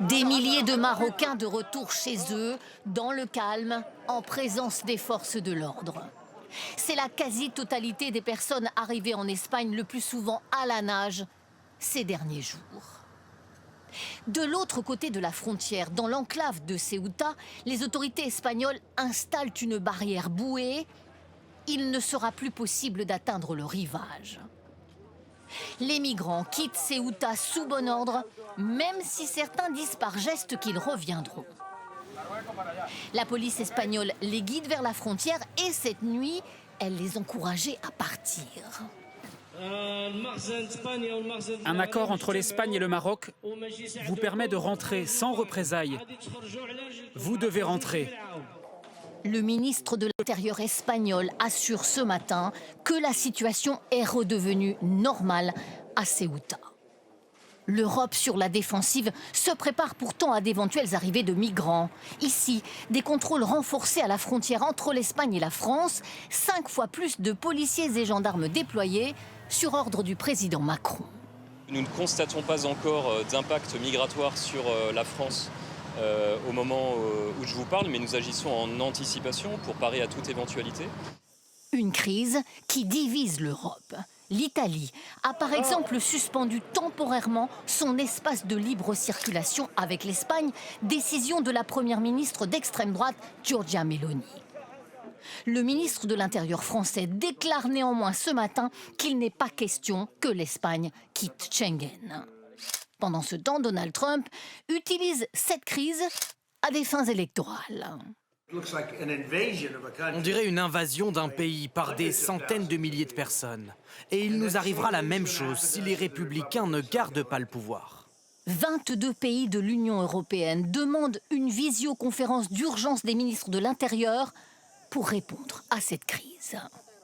Des milliers de Marocains de retour chez eux, dans le calme, en présence des forces de l'ordre. C'est la quasi-totalité des personnes arrivées en Espagne, le plus souvent à la nage, ces derniers jours. De l'autre côté de la frontière, dans l'enclave de Ceuta, les autorités espagnoles installent une barrière bouée. Il ne sera plus possible d'atteindre le rivage. Les migrants quittent Ceuta sous bon ordre, même si certains disent par geste qu'ils reviendront. La police espagnole les guide vers la frontière et cette nuit, elle les encourageait à partir. Un accord entre l'Espagne et le Maroc vous permet de rentrer sans représailles. Vous devez rentrer. Le ministre de l'Intérieur espagnol assure ce matin que la situation est redevenue normale à Ceuta. L'Europe sur la défensive se prépare pourtant à d'éventuelles arrivées de migrants. Ici, des contrôles renforcés à la frontière entre l'Espagne et la France, 5 fois plus de policiers et gendarmes déployés sur ordre du président Macron. Nous ne constatons pas encore d'impact migratoire sur la France au moment où je vous parle, mais nous agissons en anticipation pour parer à toute éventualité. Une crise qui divise l'Europe. L'Italie a par exemple suspendu temporairement son espace de libre circulation avec l'Espagne, décision de la première ministre d'extrême droite, Giorgia Meloni. Le ministre de l'Intérieur français déclare néanmoins ce matin qu'il n'est pas question que l'Espagne quitte Schengen. Pendant ce temps, Donald Trump utilise cette crise à des fins électorales. On dirait une invasion d'un pays par des centaines de milliers de personnes. Et il nous arrivera la même chose si les républicains ne gardent pas le pouvoir. 22 pays de l'Union européenne demandent une visioconférence d'urgence des ministres de l'Intérieur pour répondre à cette crise.